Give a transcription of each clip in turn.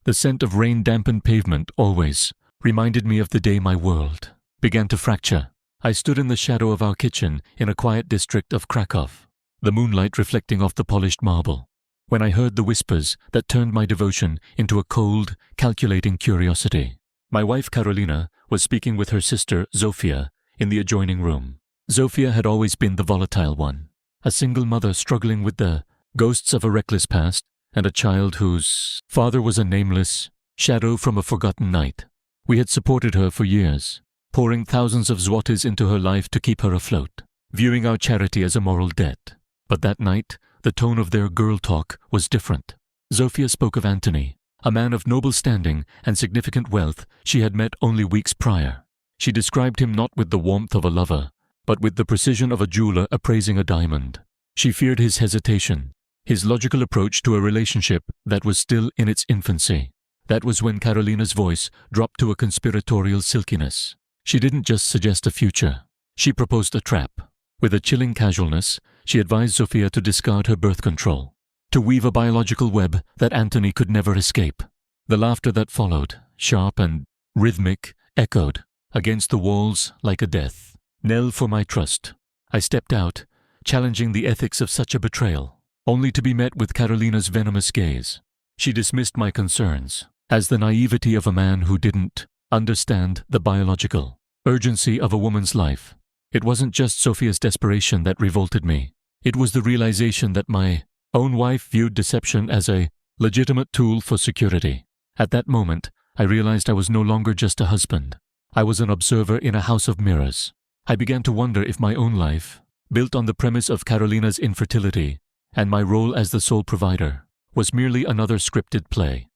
The scent of rain-dampened pavement always reminded me of the day my world began to fracture. I stood in the shadow of our kitchen in a quiet district of Krakow, the moonlight reflecting off the polished marble, when I heard the whispers that turned my devotion into a cold, calculating curiosity. My wife Karolina was speaking with her sister Zofia in the adjoining room. Zofia had always been the volatile one, a single mother struggling with the ghosts of a reckless past and a child whose father was a nameless shadow from a forgotten night. We had supported her for years, pouring thousands of złotys into her life to keep her afloat, viewing our charity as a moral debt. But that night, the tone of their girl talk was different. Zofia spoke of Anthony, a man of noble standing and significant wealth she had met only weeks prior. She described him not with the warmth of a lover, but with the precision of a jeweler appraising a diamond. She feared his hesitation, his logical approach to a relationship that was still in its infancy. That was when Karolina's voice dropped to a conspiratorial silkiness. She didn't just suggest a future. She proposed a trap. With a chilling casualness, she advised Zofia to discard her birth control, to weave a biological web that Anthony could never escape. The laughter that followed, sharp and rhythmic, echoed against the walls like a death knell for my trust. I stepped out, challenging the ethics of such a betrayal, only to be met with Karolina's venomous gaze. She dismissed my concerns as the naivety of a man who didn't understand the biological urgency of a woman's life. It wasn't just Sofia's desperation that revolted me. It was the realization that my own wife viewed deception as a legitimate tool for security. At that moment, I realized I was no longer just a husband. I was an observer in a house of mirrors. I began to wonder if my own life, built on the premise of Karolina's infertility and my role as the sole provider, was merely another scripted play.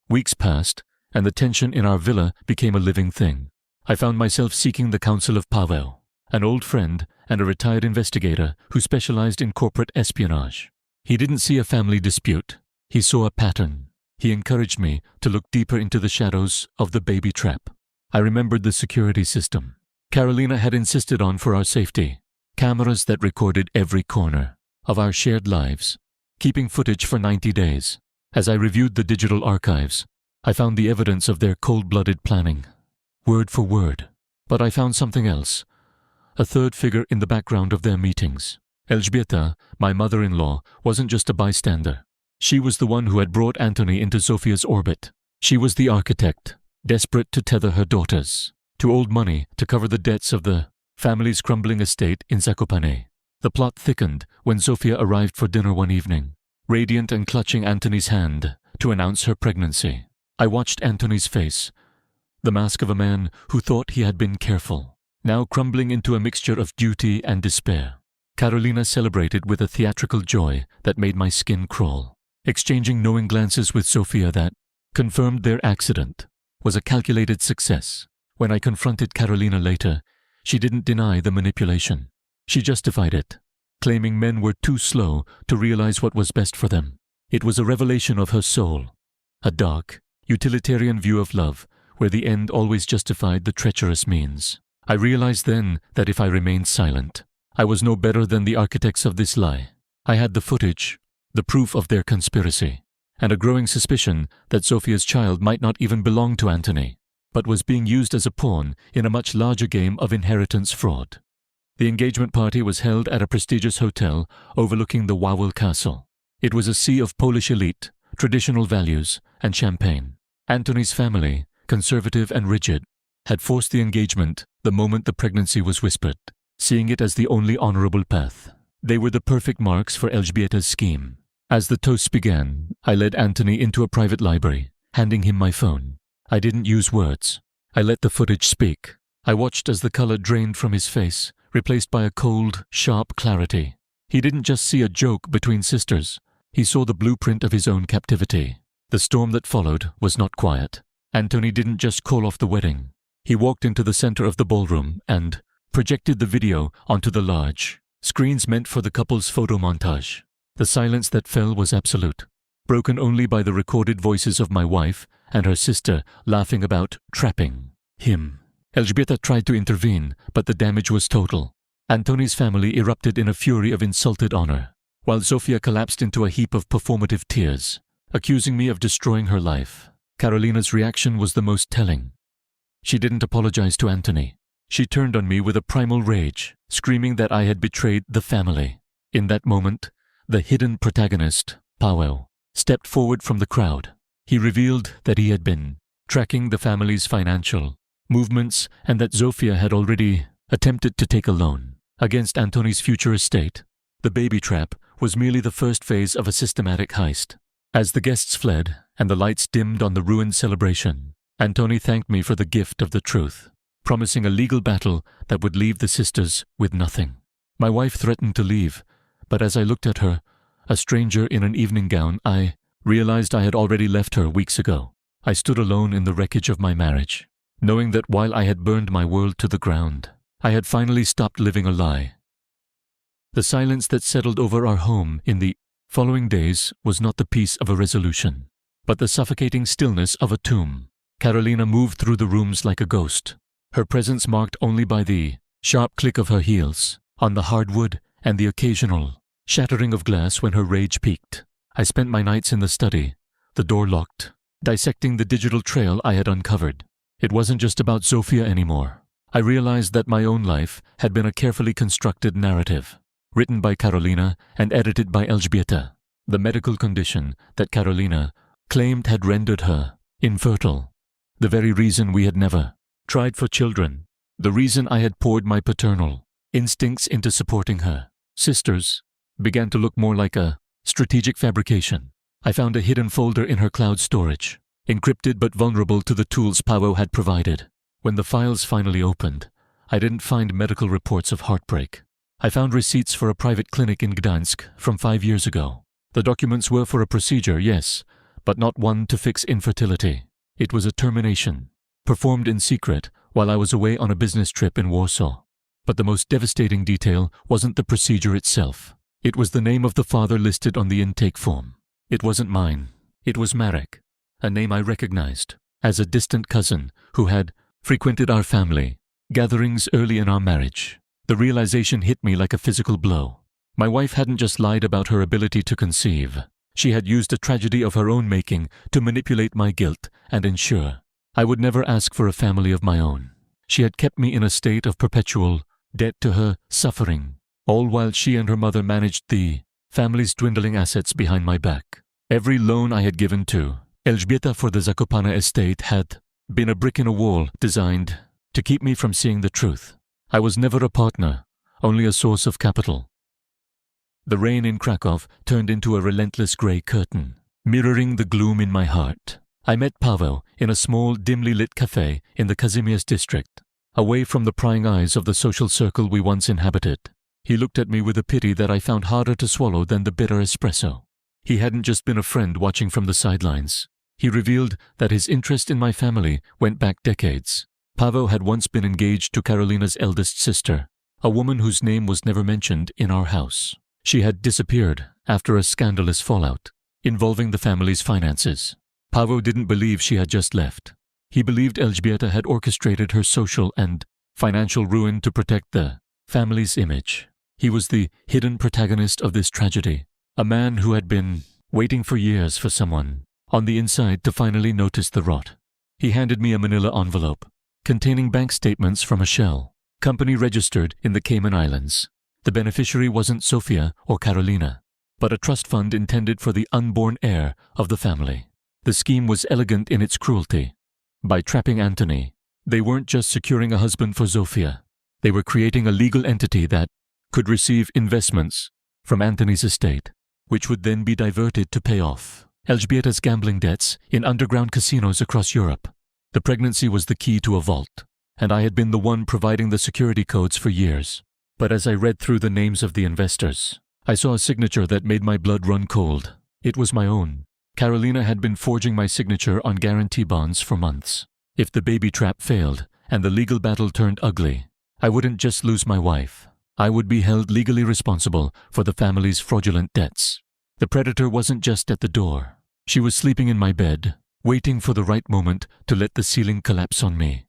Weeks passed, and the tension in our villa became a living thing. I found myself seeking the counsel of Paweł, an old friend and a retired investigator who specialized in corporate espionage. He didn't see a family dispute. He saw a pattern. He encouraged me to look deeper into the shadows of the baby trap. I remembered the security system Karolina had insisted on for our safety, cameras that recorded every corner of our shared lives, keeping footage for 90 days. As I reviewed the digital archives, I found the evidence of their cold-blooded planning, word for word. But I found something else, a third figure in the background of their meetings. Elżbieta, my mother-in-law, wasn't just a bystander. She was the one who had brought Anthony into Zofia's orbit. She was the architect, desperate to tether her daughters to old money to cover the debts of the family's crumbling estate in Zakopane. The plot thickened when Zofia arrived for dinner one evening, radiant and clutching Anthony's hand to announce her pregnancy. I watched Anthony's face, the mask of a man who thought he had been careful, now crumbling into a mixture of duty and despair. Karolina celebrated with a theatrical joy that made my skin crawl, exchanging knowing glances with Zofia that confirmed their accident was a calculated success. When I confronted Karolina later, she didn't deny the manipulation. She justified it, claiming men were too slow to realize what was best for them. It was a revelation of her soul, a dark, utilitarian view of love where the end always justified the treacherous means. I realized then that if I remained silent, I was no better than the architects of this lie. I had the footage, the proof of their conspiracy, and a growing suspicion that Zofia's child might not even belong to Anthony, but was being used as a pawn in a much larger game of inheritance fraud. The engagement party was held at a prestigious hotel overlooking the Wawel Castle. It was a sea of Polish elite, traditional values, and champagne. Anthony's family, conservative and rigid, had forced the engagement the moment the pregnancy was whispered, seeing it as the only honorable path. They were the perfect marks for Elżbieta's scheme. As the toasts began, I led Anthony into a private library, handing him my phone. I didn't use words. I let the footage speak. I watched as the color drained from his face, replaced by a cold, sharp clarity. He didn't just see a joke between sisters. He saw the blueprint of his own captivity. The storm that followed was not quiet. Anthony didn't just call off the wedding. He walked into the center of the ballroom and projected the video onto the large screens meant for the couple's photo montage. The silence that fell was absolute, broken only by the recorded voices of my wife and her sister laughing about trapping him. Elżbieta tried to intervene, but the damage was total. Antoni's family erupted in a fury of insulted honor, while Zofia collapsed into a heap of performative tears. accusing me of destroying her life. Karolina's reaction was the most telling. She didn't apologize to Antony. She turned on me with a primal rage, screaming that I had betrayed the family. In that moment, the hidden protagonist, Paweł, stepped forward from the crowd. He revealed that he had been tracking the family's financial movements and that Zofia had already attempted to take a loan against Antony's future estate. The baby trap was merely the first phase of a systematic heist. As the guests fled and the lights dimmed on the ruined celebration, Antony thanked me for the gift of the truth, promising a legal battle that would leave the sisters with nothing. My wife threatened to leave, but as I looked at her, a stranger in an evening gown, I realized I had already left her weeks ago. I stood alone in the wreckage of my marriage, knowing that while I had burned my world to the ground, I had finally stopped living a lie. The silence that settled over our home in the following days was not the peace of a resolution, but the suffocating stillness of a tomb. Karolina moved through the rooms like a ghost, her presence marked only by the sharp click of her heels on the hardwood and the occasional shattering of glass when her rage peaked. I spent my nights in the study, the door locked, dissecting the digital trail I had uncovered. It wasn't just about Zofia anymore. I realized that my own life had been a carefully constructed narrative, written by Karolina and edited by Elżbieta. The medical condition that Karolina claimed had rendered her infertile, the very reason we had never tried for children, the reason I had poured my paternal instincts into supporting her sisters, began to look more like a strategic fabrication. I found a hidden folder in her cloud storage, encrypted but vulnerable to the tools Paweł had provided. When the files finally opened, I didn't find medical reports of heartbreak. I found receipts for a private clinic in Gdańsk from 5 years ago. The documents were for a procedure, yes, but not one to fix infertility. It was a termination, performed in secret while I was away on a business trip in Warsaw. But the most devastating detail wasn't the procedure itself. It was the name of the father listed on the intake form. It wasn't mine. It was Marek, a name I recognized as a distant cousin who had frequented our family gatherings early in our marriage. The realization hit me like a physical blow. My wife hadn't just lied about her ability to conceive. She had used a tragedy of her own making to manipulate my guilt and ensure I would never ask for a family of my own. She had kept me in a state of perpetual debt to her suffering, all while she and her mother managed the family's dwindling assets behind my back. Every loan I had given to Elżbieta for the Zakopane estate had been a brick in a wall designed to keep me from seeing the truth. I was never a partner, only a source of capital. The rain in Krakow turned into a relentless grey curtain, mirroring the gloom in my heart. I met Paweł in a small, dimly lit cafe in the Kazimierz district, away from the prying eyes of the social circle we once inhabited. He looked at me with a pity that I found harder to swallow than the bitter espresso. He hadn't just been a friend watching from the sidelines. He revealed that his interest in my family went back decades. Paweł had once been engaged to Karolina's eldest sister, a woman whose name was never mentioned in our house. She had disappeared after a scandalous fallout involving the family's finances. Paweł didn't believe she had just left. He believed Elżbieta had orchestrated her social and financial ruin to protect the family's image. He was the hidden protagonist of this tragedy, a man who had been waiting for years for someone on the inside to finally notice the rot. He handed me a manila envelope containing bank statements from a shell company registered in the Cayman Islands. The beneficiary wasn't Zofia or Karolina, but a trust fund intended for the unborn heir of the family. The scheme was elegant in its cruelty. By trapping Antony, they weren't just securing a husband for Zofia. They were creating a legal entity that could receive investments from Antony's estate, which would then be diverted to pay off Elżbieta's gambling debts in underground casinos across Europe. The pregnancy was the key to a vault, and I had been the one providing the security codes for years. But as I read through the names of the investors, I saw a signature that made my blood run cold. It was my own. Karolina had been forging my signature on guarantee bonds for months. If the baby trap failed and the legal battle turned ugly, I wouldn't just lose my wife. I would be held legally responsible for the family's fraudulent debts. The predator wasn't just at the door. She was sleeping in my bed, waiting for the right moment to let the ceiling collapse on me.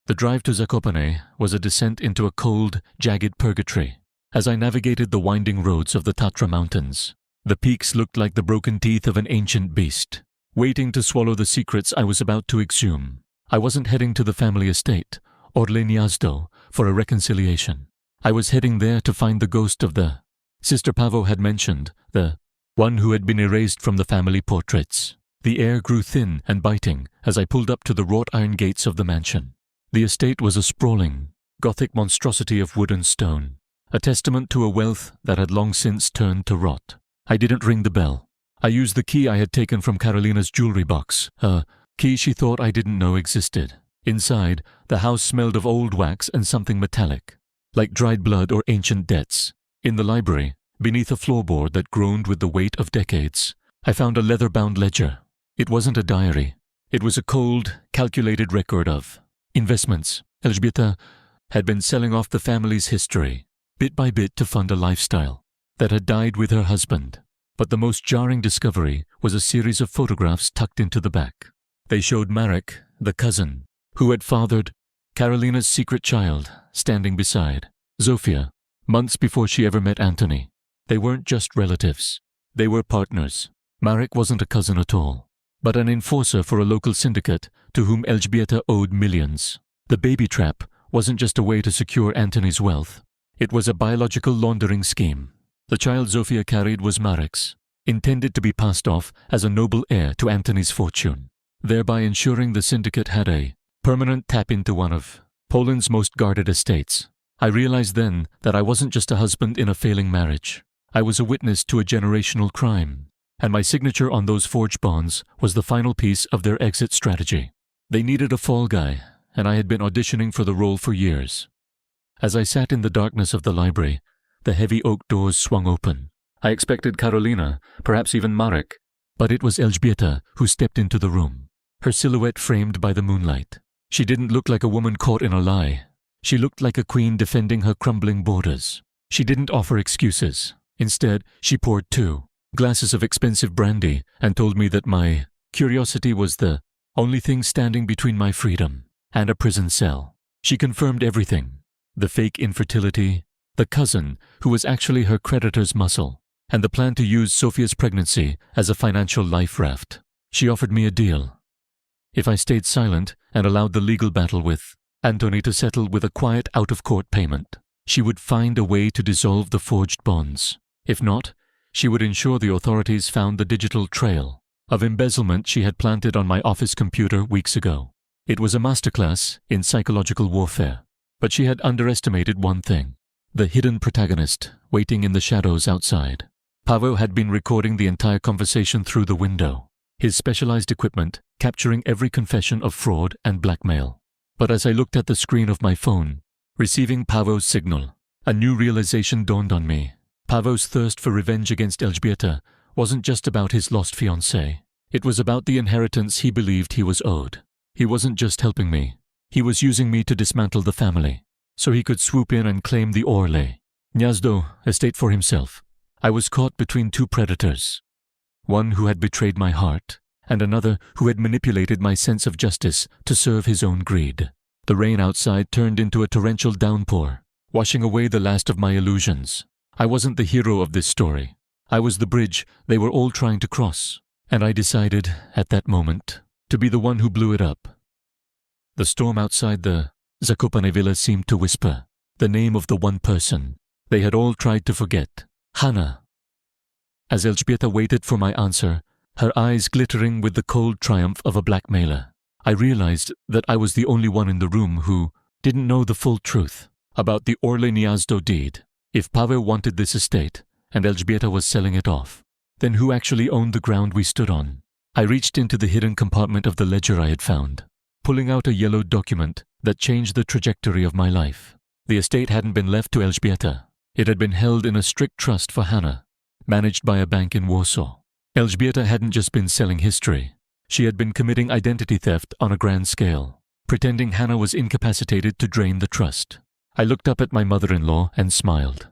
The drive to Zakopane was a descent into a cold, jagged purgatory. As I navigated the winding roads of the Tatra Mountains, The peaks looked like the broken teeth of an ancient beast, waiting to swallow the secrets I was about to exhume. I wasn't heading to the family estate, Orle Gniazdo, for a reconciliation. I was heading there to find the ghost of the Sister Pavo had mentioned, the one who had been erased from the family portraits. The air grew thin and biting as I pulled up to the wrought iron gates of the mansion. The estate was a sprawling, Gothic monstrosity of wood and stone, a testament to a wealth that had long since turned to rot. I didn't ring the bell. I used the key I had taken from Carolina's jewelry box, a key she thought I didn't know existed. Inside, the house smelled of old wax and something metallic, like dried blood or ancient debts. In the library, beneath a floorboard that groaned with the weight of decades, I found a leather-bound ledger. It wasn't a diary. It was a cold, calculated record of investments. Elżbieta had been selling off the family's history, bit by bit, to fund a lifestyle that had died with her husband. But the most jarring discovery was a series of photographs tucked into the back. They showed Marek, the cousin, who had fathered Carolina's secret child, standing beside Zofia, months before she ever met Anthony. They weren't just relatives. They were partners. Marek wasn't a cousin at all, but an enforcer for a local syndicate to whom Elżbieta owed millions. The baby trap wasn't just a way to secure Anthony's wealth. It was a biological laundering scheme. The child Zofia carried was Marek's, intended to be passed off as a noble heir to Anthony's fortune, thereby ensuring the syndicate had a permanent tap into one of Poland's most guarded estates. I realized then that I wasn't just a husband in a failing marriage. I was a witness to a generational crime, and my signature on those forged bonds was the final piece of their exit strategy. They needed a fall guy, and I had been auditioning for the role for years. As I sat in the darkness of the library, the heavy oak doors swung open. I expected Carolina, perhaps even Marek, but it was Elżbieta who stepped into the room, her silhouette framed by the moonlight. She didn't look like a woman caught in a lie. She looked like a queen defending her crumbling borders. She didn't offer excuses. Instead, she poured 2 glasses of expensive brandy and told me that my curiosity was the only thing standing between my freedom and a prison cell. She confirmed everything: the fake infertility, the cousin who was actually her creditor's muscle, and the plan to use Sofia's pregnancy as a financial life raft. She offered me a deal. If I stayed silent and allowed the legal battle with Antony to settle with a quiet out-of-court payment, she would find a way to dissolve the forged bonds. If not, she would ensure the authorities found the digital trail of embezzlement she had planted on my office computer weeks ago. It was a masterclass in psychological warfare, but she had underestimated one thing: the hidden protagonist waiting in the shadows outside. Pavo had been recording the entire conversation through the window, his specialized equipment capturing every confession of fraud and blackmail. But as I looked at the screen of my phone, receiving Pavo's signal, a new realization dawned on me. Pavo's thirst for revenge against Elżbieta wasn't just about his lost fiancée. It was about the inheritance he believed he was owed. He wasn't just helping me. He was using me to dismantle the family, so he could swoop in and claim the Orle Gniazdo estate for himself. I was caught between 2 predators, one who had betrayed my heart, and another who had manipulated my sense of justice to serve his own greed. The rain outside turned into a torrential downpour, washing away the last of my illusions. I wasn't the hero of this story. I was the bridge they were all trying to cross, and I decided, at that moment, to be the one who blew it up. The storm outside the Zakopane villa seemed to whisper the name of the one person they had all tried to forget: Hannah. As Elżbieta waited for my answer, her eyes glittering with the cold triumph of a blackmailer, I realized that I was the only one in the room who didn't know the full truth about the Orle Gniazdo deed. If Paweł wanted this estate, and Elżbieta was selling it off, then who actually owned the ground we stood on? I reached into the hidden compartment of the ledger I had found, pulling out a yellowed document that changed the trajectory of my life. The estate hadn't been left to Elżbieta. It had been held in a strict trust for Hannah, managed by a bank in Warsaw. Elżbieta hadn't just been selling history. She had been committing identity theft on a grand scale, pretending Hannah was incapacitated to drain the trust. I looked up at my mother-in-law and smiled.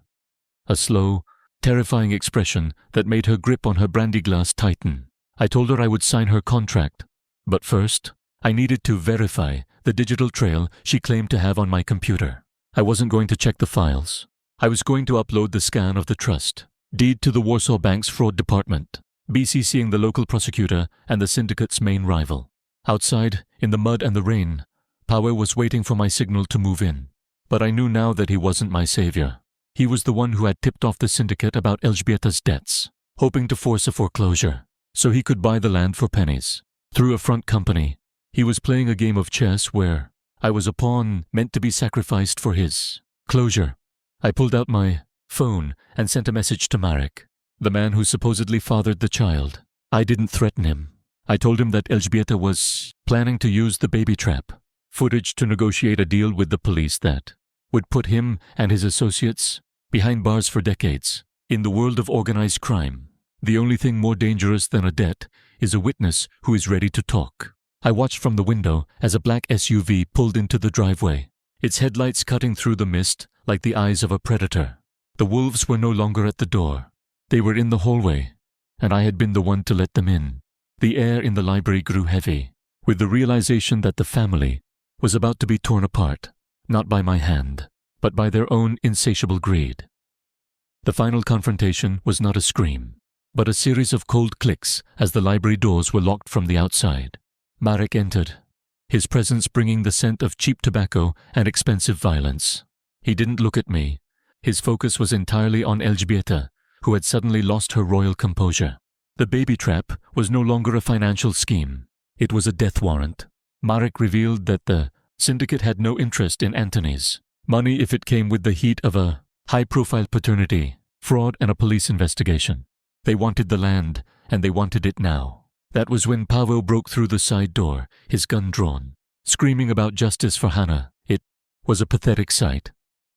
A slow, terrifying expression that made her grip on her brandy glass tighten. I told her I would sign her contract, but first, I needed to verify the digital trail she claimed to have on my computer. I wasn't going to check the files. I was going to upload the scan of the trust, Deed to the Warsaw Bank's fraud department, BCCing the local prosecutor and the syndicate's main rival. Outside, in the mud and the rain, Paweł was waiting for my signal to move in. But I knew now that he wasn't my savior. He was the one who had tipped off the syndicate about Elżbieta's debts, hoping to force a foreclosure, so he could buy the land for pennies. Through a front company, he was playing a game of chess where I was a pawn meant to be sacrificed for his closure. I pulled out my phone and sent a message to Marek, the man who supposedly fathered the child. I didn't threaten him. I told him that Elżbieta was planning to use the baby trap footage to negotiate a deal with the police that would put him and his associates behind bars for decades. In the world of organized crime, the only thing more dangerous than a debt is a witness who is ready to talk. I watched from the window as a black SUV pulled into the driveway, its headlights cutting through the mist like the eyes of a predator. The wolves were no longer at the door. They were in the hallway, and I had been the one to let them in. The air in the library grew heavy, with the realization that the family was about to be torn apart, not by my hand, but by their own insatiable greed. The final confrontation was not a scream, but a series of cold clicks as the library doors were locked from the outside. Marek entered, his presence bringing the scent of cheap tobacco and expensive violence. He didn't look at me. His focus was entirely on Elżbieta, who had suddenly lost her royal composure. The baby trap was no longer a financial scheme. It was a death warrant. Marek revealed that the syndicate had no interest in Antony's money if it came with the heat of a high-profile paternity, fraud, and a police investigation. They wanted the land, and they wanted it now. That was when Paweł broke through the side door, his gun drawn, screaming about justice for Hannah. It was a pathetic sight.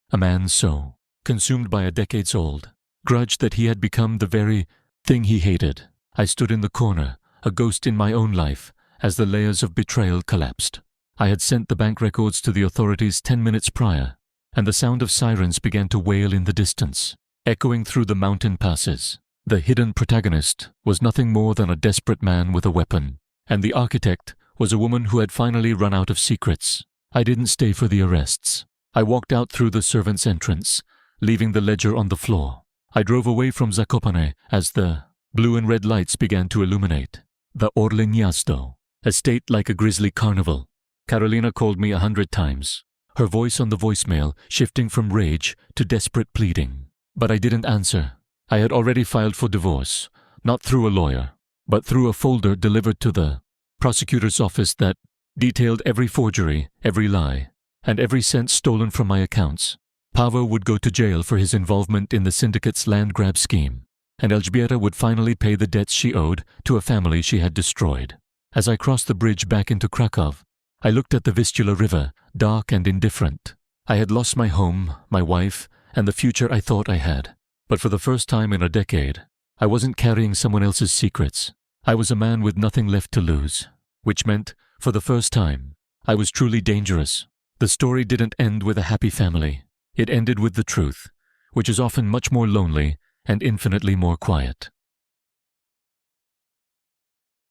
A man so consumed by a decades-old grudge that he had become the very thing he hated. I stood in the corner, a ghost in my own life, as the layers of betrayal collapsed. I had sent the bank records to the authorities 10 minutes prior, and the sound of sirens began to wail in the distance, echoing through the mountain passes. The hidden protagonist was nothing more than a desperate man with a weapon, and the architect was a woman who had finally run out of secrets. I didn't stay for the arrests. I walked out through the servants' entrance, leaving the ledger on the floor. I drove away from Zakopane as the blue and red lights began to illuminate the Orle Gniazdo, a state like a grisly carnival. Karolina called me 100 times, her voice on the voicemail shifting from rage to desperate pleading. But I didn't answer. I had already filed for divorce, not through a lawyer, but through a folder delivered to the prosecutor's office that detailed every forgery, every lie, and every cent stolen from my accounts. Paweł would go to jail for his involvement in the syndicate's land grab scheme, and Elżbieta would finally pay the debts she owed to a family she had destroyed. As I crossed the bridge back into Krakow, I looked at the Vistula River, dark and indifferent. I had lost my home, my wife, and the future I thought I had. But for the first time in a decade, I wasn't carrying someone else's secrets. I was a man with nothing left to lose, which meant, for the first time, I was truly dangerous. The story didn't end with a happy family. It ended with the truth, which is often much more lonely and infinitely more quiet.